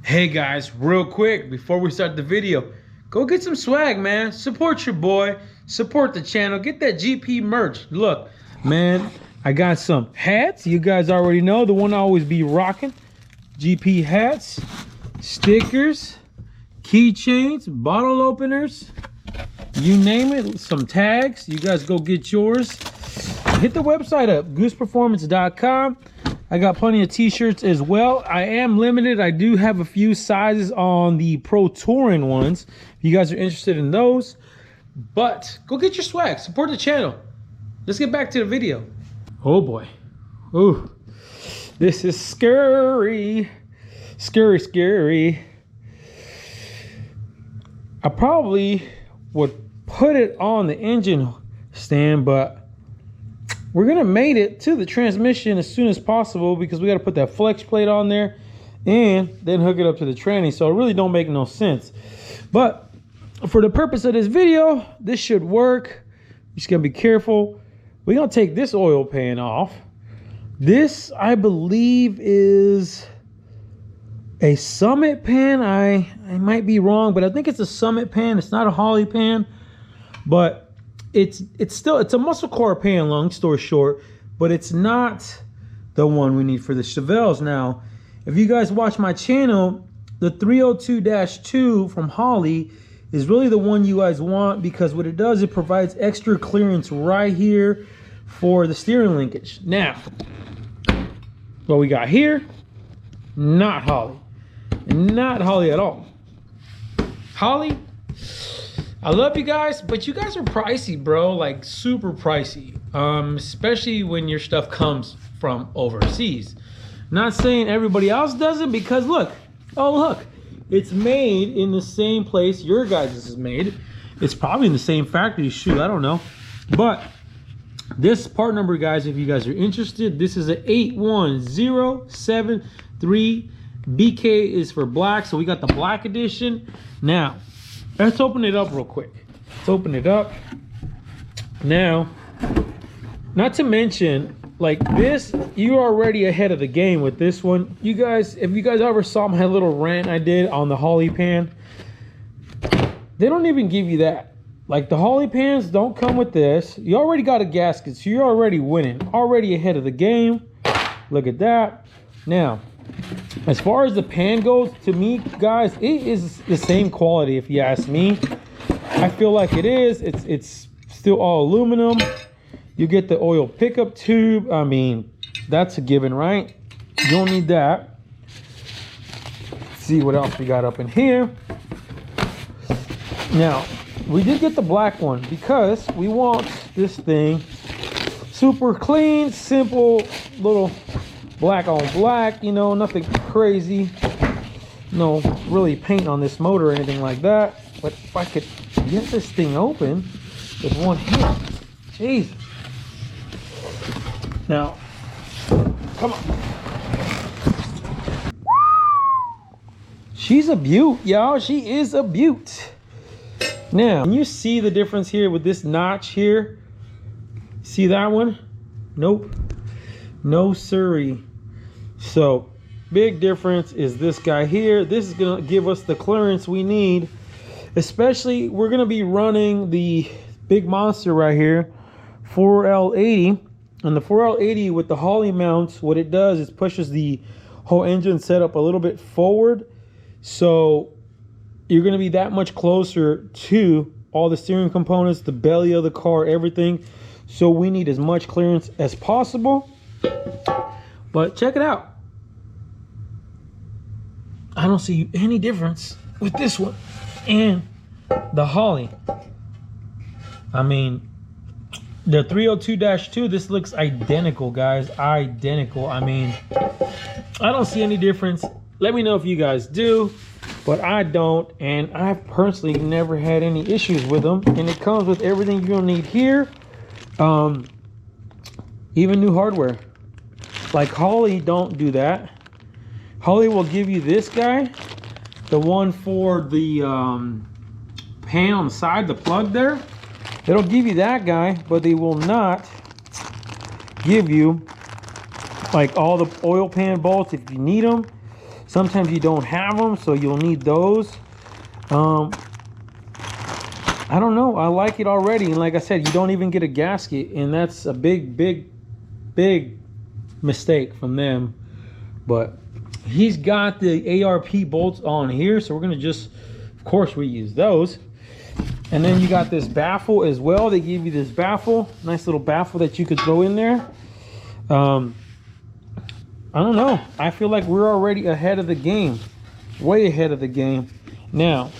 Hey guys, real quick before we start the video, go get some swag, man. Support your boy, support the channel, get that GP merch. Look, man, I got some hats. You guys already know the one I always be rocking. GP hats, stickers, keychains, bottle openers, you name it, some tags. You guys go get yours. Hit the website up, gooseperformance.com. I got plenty of t-shirts as well. I am limited. I do have a few sizes on the Pro Touring ones. If you guys are interested in those. But go get your swag. Support the channel. Let's get back to the video. Oh boy. Ooh. This is scary. Scary, scary. I probably would put it on the engine stand, but we're gonna mate it to the transmission as soon as possible because we got to put that flex plate on there and then hook it up to the tranny. So it really don't make no sense. But for the purpose of this video, this should work. You just gotta be careful. We're gonna take this oil pan off. This, I believe, is a Summit pan. I might be wrong, but I think it's a Summit pan. It's not a Holley pan, but it's a muscle car pan, long story short, but it's not the one we need for the Chevelles. Now, if you guys watch my channel, the 302-2 from Holley is really the one you guys want because what it does, it provides extra clearance right here for the steering linkage. Now, what we got here, not Holley. Not Holley at all. Holley, I love you guys, but you guys are pricey, bro. Like super pricey. Especially when your stuff comes from overseas. Not saying everybody else does it because look, oh look, it's made in the same place your guys' is made. It's probably in the same factory, shoot, I don't know. But this part number, guys, if you guys are interested, this is a 81073. BK is for black, so we got the black edition. Now, let's open it up real quick. Let's open it up. Now, not to mention, like this, you're already ahead of the game with this one. You guys, if you guys ever saw my little rant I did on the Holley pan, they don't even give you that. Like the Holley pans don't come with this. You already got a gasket, so you're already winning. Already ahead of the game. Look at that. Now, as far as the pan goes, to me, guys, it is the same quality if you ask me. I feel like it is. It's still all aluminum. You get the oil pickup tube. I mean, that's a given, right? You don't need that. Let's see what else we got up in here. Now, we did get the black one because we want this thing super clean, simple, little black on black, you know, nothing crazy. No really paint on this motor or anything like that. But if I could get this thing open with one hand, Jesus. Now, come on. She's a beaut, y'all. She is a beaut. Now, can you see the difference here with this notch here? See that one? Nope. No siree. So, big difference is this guy here. This is gonna give us the clearance we need. Especially, we're gonna be running the big monster right here, 4L80. And the 4L80 with the Holley mounts, what it does is pushes the whole engine setup a little bit forward. So, you're gonna be that much closer to all the steering components, the belly of the car, everything. So, we need as much clearance as possible. But check it out. I don't see any difference with this one and the Holley. I mean, the 302-2, this looks identical, guys. Identical. I mean, I don't see any difference. Let me know if you guys do, but I don't. And I've personally never had any issues with them. And it comes with everything you're gonna need here. Even new hardware. Like Holley don't do that. Holley will give you this guy, the one for the pan on the side, the plug there. It'll give you that guy, but they will not give you like all the oil pan bolts if you need them. Sometimes you don't have them, so you'll need those. I don't know. I like it already. And like I said, you don't even get a gasket. And that's a big, big, big mistake from them. But he's got the ARP bolts on here. So we're going to just, of course, reuse those. And then you got this baffle as well. They give you this baffle. Nice little baffle that you could throw in there. I don't know. I feel like we're already ahead of the game. Way ahead of the game. Now,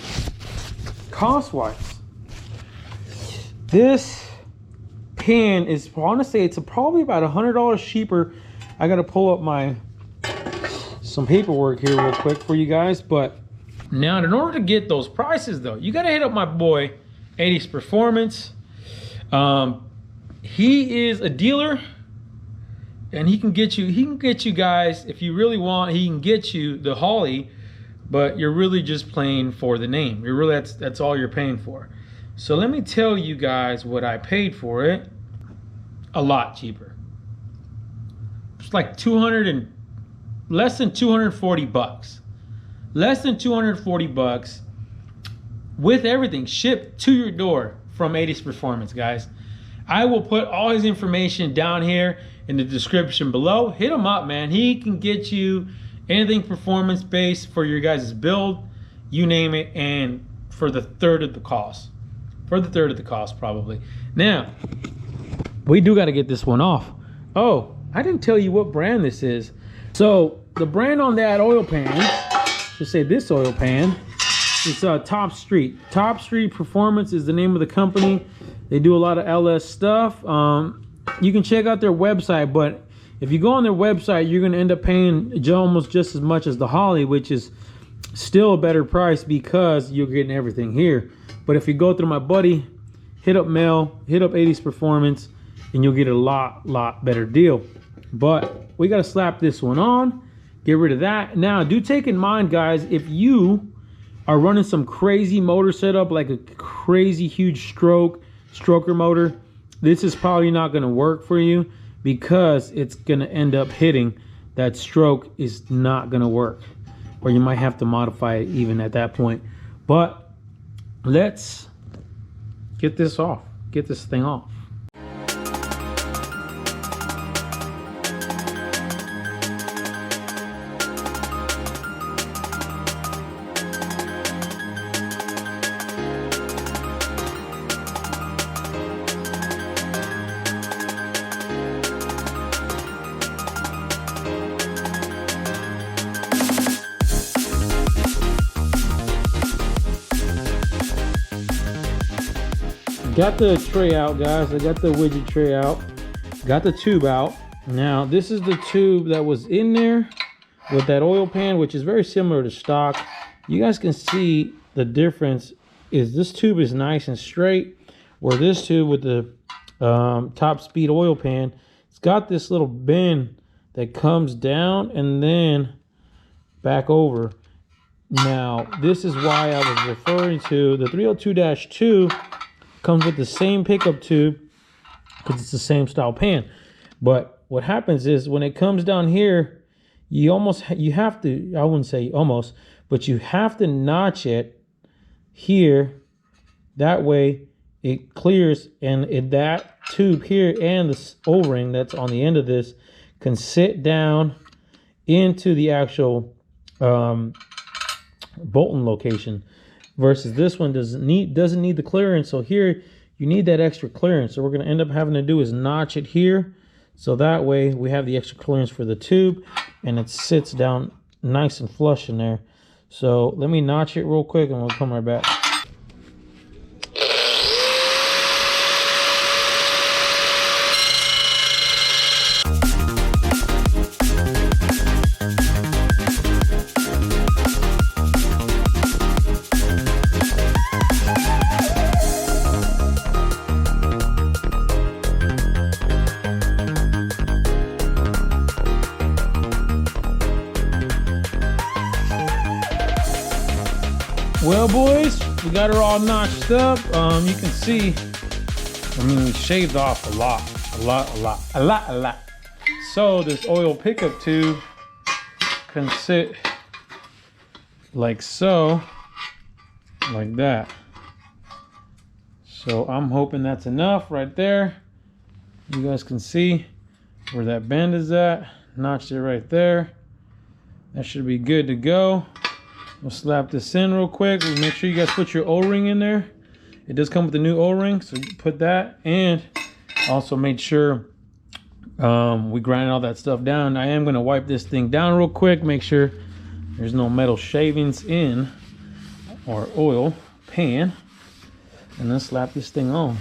cost-wise, this pan is, I want to say it's probably about $100 cheaper. I got to pull up some paperwork here real quick for you guys. But now, in order to get those prices, though, you got to hit up my boy, 80s Performance. He is a dealer. And he can get you guys, if you really want, he can get you the Holley, but you're really just paying for the name. You're really, that's all you're paying for. So let me tell you guys what I paid for it. A lot cheaper. It's like less than 240 bucks. Less than 240 bucks with everything shipped to your door from 80s Performance, guys. I will put all his information down here in the description below. Hit him up, man. He can get you anything performance based for your guys' build, you name it, and for the third of the cost. For the third of the cost, probably. Now, we do got to get this one off. Oh, I didn't tell you what brand this is. So the brand on that oil pan, should say this oil pan, it's Top Street. Top Street Performance is the name of the company. They do a lot of LS stuff. You can check out their website, but if you go on their website, you're going to end up paying almost just as much as the Holley, which is still a better price because you're getting everything here. But if you go through my buddy, hit up Mel, hit up 80s Performance, and you'll get a lot better deal. But we got to slap this one on, get rid of that. Now, do take in mind, guys, if you are running some crazy motor setup, like a crazy huge stroker motor, this is probably not going to work for you because it's going to end up hitting. That stroke is not going to work, or you might have to modify it even at that point. But let's get this off, get this thing off. Got the tray out, guys. I got the widget tray out. Got the tube out. Now, this is the tube that was in there with that oil pan, which is very similar to stock. You guys can see the difference is this tube is nice and straight, where this tube with the Top Speed oil pan, it's got this little bend that comes down and then back over. Now, this is why I was referring to the 302-2 comes with the same pickup tube because it's the same style pan. But what happens is when it comes down here, you have to, I wouldn't say almost, but you have to notch it here. That way it clears, and that tube here and this O-ring that's on the end of this can sit down into the actual Bolton location. Versus this one doesn't need the clearance. So here you need that extra clearance. So we're going to end up having to do is notch it here, so that way we have the extra clearance for the tube and it sits down nice and flush in there. So let me notch it real quick and we'll come right back. Well, boys, we got her all notched up. You can see, I mean, we shaved off a lot. So this oil pickup tube can sit like so, like that. So I'm hoping that's enough right there. You guys can see where that bend is at. Notched it right there. That should be good to go. We'll slap this in real quick. We'll make sure you guys put your O-ring in there. It does come with a new O-ring, so you put that. And also make sure we grind all that stuff down. I am going to wipe this thing down real quick. Make sure there's no metal shavings in our oil pan. And then slap this thing on.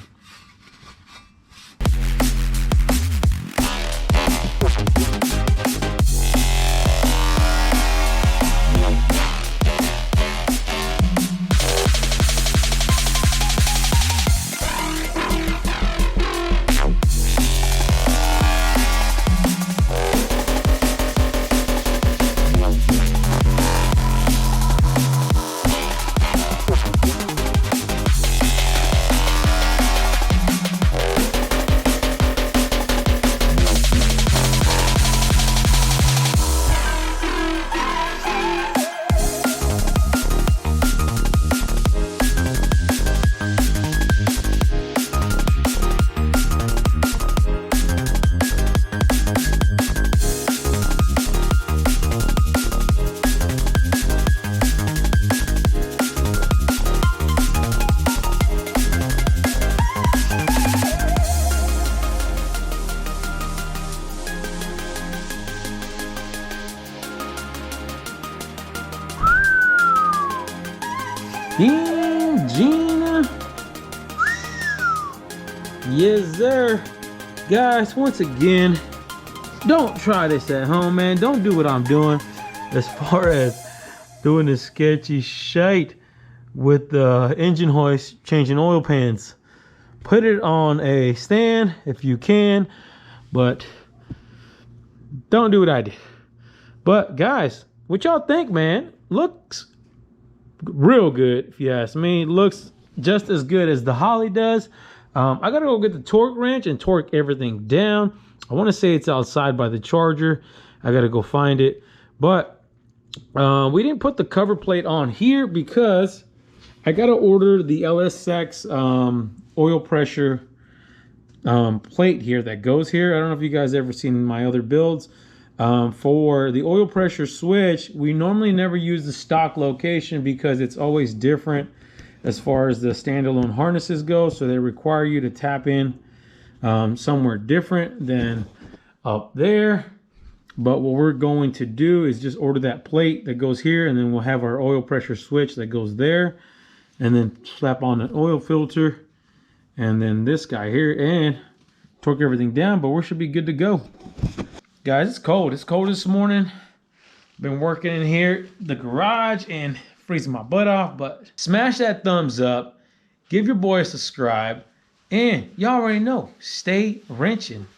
Damn, Gina. Yes, sir. Guys, once again, don't try this at home, man. Don't do what I'm doing as far as doing this sketchy shite with the engine hoist, changing oil pans. Put it on a stand if you can, but don't do what I did. But guys, what y'all think, man? Looks real good, if you ask me. Looks just as good as the Holley does. I gotta go get the torque wrench and torque everything down. I want to say it's outside by the charger. I gotta go find it. But we didn't put the cover plate on here because I gotta order the Ls3 oil pressure plate here that goes here. I don't know if you guys ever seen my other builds. For the oil pressure switch, we normally never use the stock location because it's always different as far as the standalone harnesses go. So they require you to tap in somewhere different than up there. But what we're going to do is just order that plate that goes here, and then we'll have our oil pressure switch that goes there, and then slap on an oil filter, and then this guy here, and torque everything down. But we should be good to go. Guys, it's cold. It's cold this morning. Been working in here, the garage, and freezing my butt off. But smash that thumbs up. Give your boy a subscribe. And y'all already know, stay wrenching.